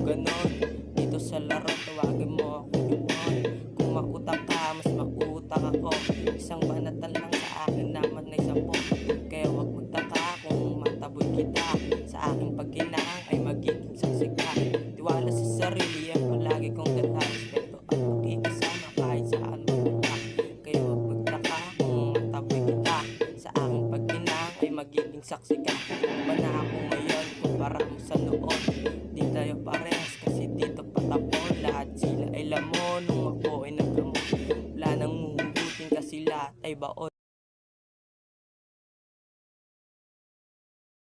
ganon. Dito sa laro tawagin mo ako yun. Kung mautak ka, mas mautak ako. Isang banatan lang sa akin naman ay 10. Kaya wag magtaka kung mataboy kita. Sa aking pagkinang ay magiging saksi ka. Tiwala sa sarili ang palagi kong ganda. Respeto at pakikisama kahit saan mapunta. Kaya wag magtaka kung mataboy kita. Sa aking pagkinang ay magiging saksi ka. Ba na ako ngayon kumpara mo sa noon. Di tayo parehas kasi dito patapon. Lahat sila ay lamon nung ako ay nagkamot. Wala nang huhugutin kasi lahat ay baon.